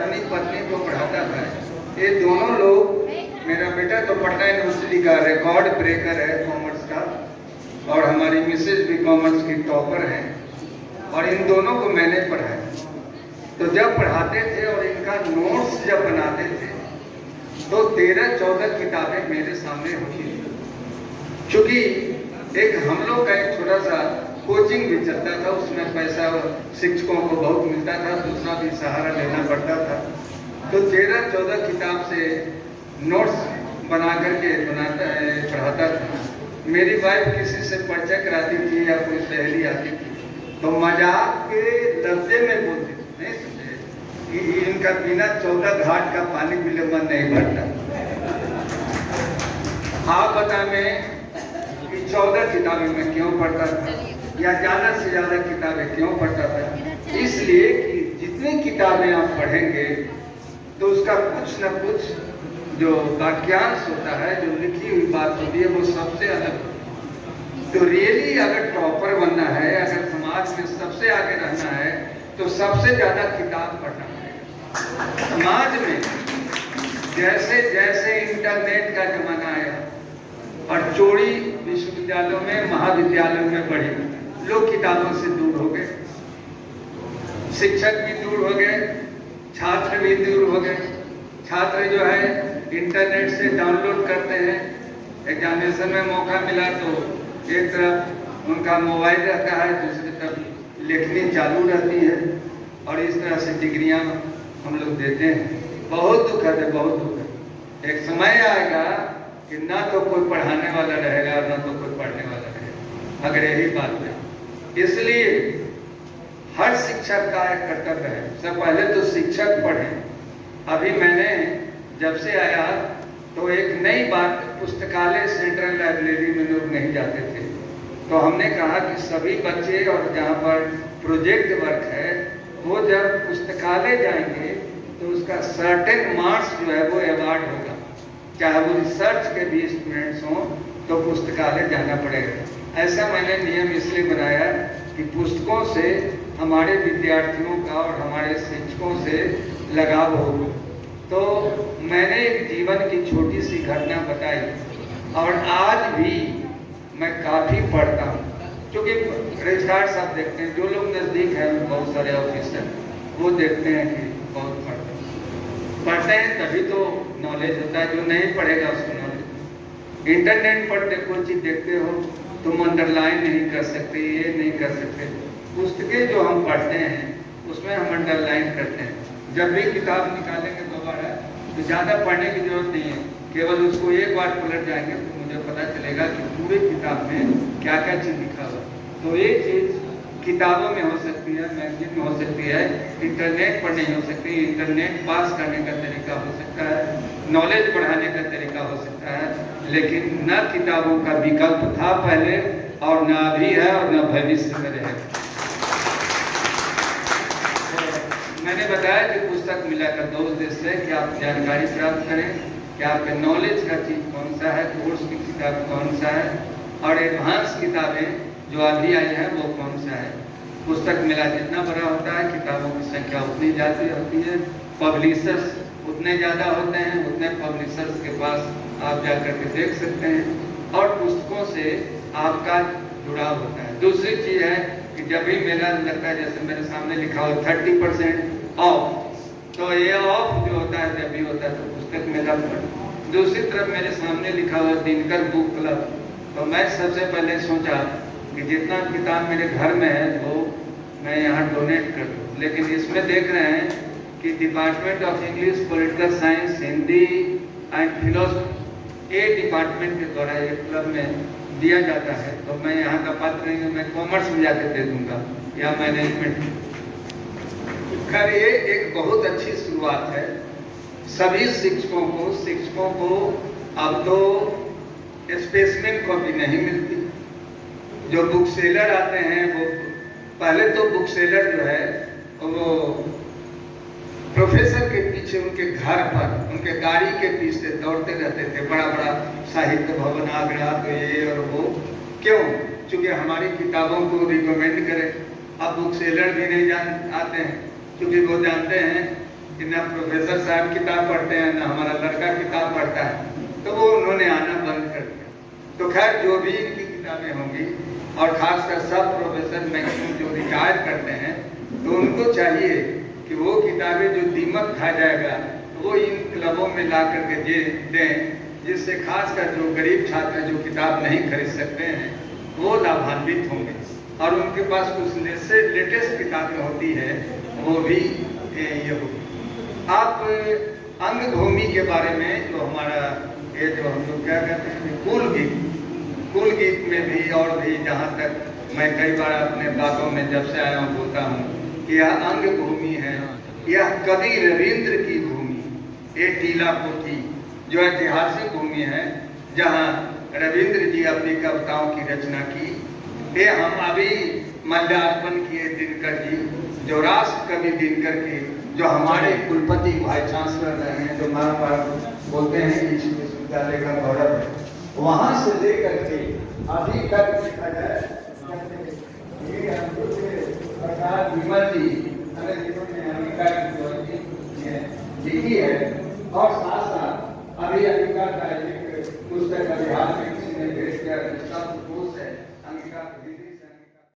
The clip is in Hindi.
अपनी पत्नी को पढ़ाता था। ये दोनों लोग, मेरा बेटा तो पटना यूनिवर्सिटी का रिकॉर्ड ब्रेकर है कॉमर्स का, और हमारी मिसेज भी कॉमर्स की टॉपर है, और इन दोनों को मैंने पढ़ाया। तो जब पढ़ाते थे और इनका नोट्स जब बनाते थे तो 13-14 किताबें मेरे सामने होती थी। चूंकि एक हम लोग का एक छोटा सा कोचिंग भी चलता था, उसमें पैसा शिक्षकों को बहुत मिलता था, दूसरा भी सहारा लेना पड़ता था। तो 13-14 किताब से नोट्स बना करके पढ़ाता था। मेरी वाइफ किसी से परिचय कराती थी या कोई सहेली आती थी तो मजाक के लफ्जे में बोलती थी, नहीं समझे कि इनका बिना 14 घाट का पानी पीले मन नहीं भरता। आप बता मैं कि 14 किताबें मैं क्यों पढ़ता था या ज्यादा से ज्यादा किताबें क्यों पढ़ता था? इसलिए कि जितनी किताबें आप पढ़ेंगे तो उसका कुछ न कुछ जो वाक्यांश होता है, जो लिखी हुई बात होती है, वो सबसे अलग। तो रियली अगर टॉपर बनना है, अगर समाज में सबसे आगे रहना है तो सबसे ज्यादा किताब पढ़ना पड़ेगा। समाज में जैसे जैसे इंटरनेट का जमाना आया और चोरी विश्वविद्यालयों में, महाविद्यालयों में बढ़ी, लोग किताबों से दूर हो गए, शिक्षक भी दूर हो गए, छात्र भी दूर हो गए। छात्र जो है इंटरनेट से डाउनलोड करते हैं, एग्जामिनेशन में मौका मिला तो एक तरफ उनका मोबाइल रहता है, दूसरी तरफ लिखनी चालू रहती है, और इस तरह से डिग्रियां हम लोग देते हैं। बहुत दुख है, बहुत दुख है। एक समय आएगा कि ना तो कोई पढ़ाने वाला रहेगा और ना तो कोई पढ़ने वाला रहेगा, अगर यही बात है। इसलिए हर शिक्षक का एक कर्तव्य है, सब पहले तो शिक्षक पढ़े। अभी मैंने जब से आया तो एक नई बात, पुस्तकालय सेंट्रल लाइब्रेरी में लोग नहीं जाते थे, तो हमने कहा कि सभी बच्चे और जहाँ पर प्रोजेक्ट वर्क है वो जब पुस्तकालय जाएंगे तो उसका सर्टेन मार्क्स जो है वो अवार्ड होगा, चाहे वो रिसर्च के भी स्टूडेंट्स हों तो पुस्तकालय जाना पड़ेगा। ऐसा मैंने नियम इसलिए बनाया कि पुस्तकों से हमारे विद्यार्थियों का और हमारे शिक्षकों से लगाव हो। तो मैंने एक जीवन की छोटी सी घटना बताई, और आज भी मैं काफी पढ़ता हूँ, क्योंकि रजिस्ट्रार साहब देखते हैं, जो लोग नजदीक हैं बहुत सारे ऑफिसर, वो देखते हैं कि बहुत पढ़ते हैं, तभी तो नॉलेज होता है। जो नहीं पढ़ेगा उसको नॉलेज। इंटरनेट पर कोई चीज देखते हो तुम अंडरलाइन नहीं कर सकते, ये नहीं कर सकते। पुस्तकें जो हम पढ़ते हैं उसमें हम अंडरलाइन करते हैं। जब भी किताब निकालेंगे दोबारा तो ज़्यादा पढ़ने की जरूरत नहीं है, केवल उसको एक बार पलट जाएंगे तो मुझे पता चलेगा कि पूरे किताब में क्या क्या चीज़ लिखा हुआ। तो ये चीज़ किताबों में हो सकती है, मैगजीन में हो सकती है, इंटरनेट पर नहीं हो सकती। इंटरनेट पास करने का तरीका हो सकता है, नॉलेज बढ़ाने का तरीका हो सकता है, लेकिन न किताबों का विकल्प था पहले, और ना भी है, और न भविष्य में रहेगा। मैंने बताया कि पुस्तक मिलाकर दो उद्देश्य है कि आप जानकारी प्राप्त करें कि आपके नॉलेज का चीज कौन सा है, कोर्स की किताब कौन सा है, और एडवांस किताबें जो अभी आई हैं वो कौन सा है। पुस्तक मेला जितना बड़ा होता है किताबों की संख्या उतनी ज़्यादा होती है, पब्लिशर्स उतने ज़्यादा होते हैं, उतने पब्लिशर्स के पास आप जाकर के देख सकते हैं, और पुस्तकों से आपका जुड़ाव होता है। दूसरी चीज़ है कि जब भी मेला लगता है, जैसे मेरे सामने लिखा हो 30% ऑफ, तो ये ऑफ जो होता है जब भी होता है तो पुस्तक मेला पर। दूसरी तरफ मेरे सामने लिखा हुआ दिनकर बुक क्लब, तो मैं सबसे पहले सोचा कि जितना किताब मेरे घर में है वो मैं यहाँ डोनेट कर दूँ, लेकिन इसमें देख रहे हैं कि department of English, political science, Hindi and philosophy, ये डिपार्टमेंट के द्वारा ये क्लब में दिया जाता है, तो मैं यहाँ का पात्र नहीं हूँ, मैं कॉमर्स में जाकर दे दूंगा या मैनेजमेंट। खैर ये एक बहुत अच्छी शुरुआत है। सभी शिक्षकों को अब तो स्पेसिमेन कॉपी नहीं मिलती। जो बुक सेलर आते हैं वो पहले तो बुक सेलर जो है वो प्रोफेसर के पीछे उनके घर पर, उनके गाड़ी के पीछे दौड़ते रहते थे, बड़ा बड़ा साहित्य भवन आगरा, तो ये और वो। क्यों? क्योंकि हमारी किताबों को रिकमेंड करें। अब बुक सेलर भी नहीं आते हैं, क्योंकि वो जानते हैं कि न प्रोफेसर साहब किताब पढ़ते हैं न हमारा लड़का किताब पढ़ता है, तो वो उन्होंने आना बंद कर दिया। तो खैर जो भी इनकी किताबें होंगी, और खासकर सब प्रोफेसर मैक्सिमम जो रिटायर करते हैं, तो उनको चाहिए कि वो किताबें जो दीमक खा जाएगा वो इन क्लबों में ला करके दें, जिससे खासकर जो गरीब छात्र जो किताब नहीं खरीद सकते हैं वो लाभान्वित होंगे, और उनके पास कुछ लेटेस्ट किताबें होती है वो भी ये होगी। आप अंग भूमि के बारे में जो हमारा ये जो हम लोग क्या कहते हैं कुल गीत में भी, और भी जहाँ तक मैं कई बार अपने बातों में जब से आया हूँ बोलता हूँ कि यह अंग भूमि है, यह कवि रविंद्र की भूमि, ये टीला कोठी जो ऐतिहासिक भूमि है जहाँ रविंद्र जी अपनी कविताओं की रचना की। ये हम अभी माल्यार्पण किए दिनकर जी, जो राष्ट्र कवि दिनकर के, जो हमारे कुलपति वाइस चांसलर रहे हैं, जो बोलते हैं इस विश्वविद्यालय का गौरव है, वहां से लेकर के अभी तक देखा जाए प्रसाद विमल जी लिखी है, और साथ साथ अभी अंगिका का एक पुस्तक बिहार में किसी ने भेज किया, है अंगिका।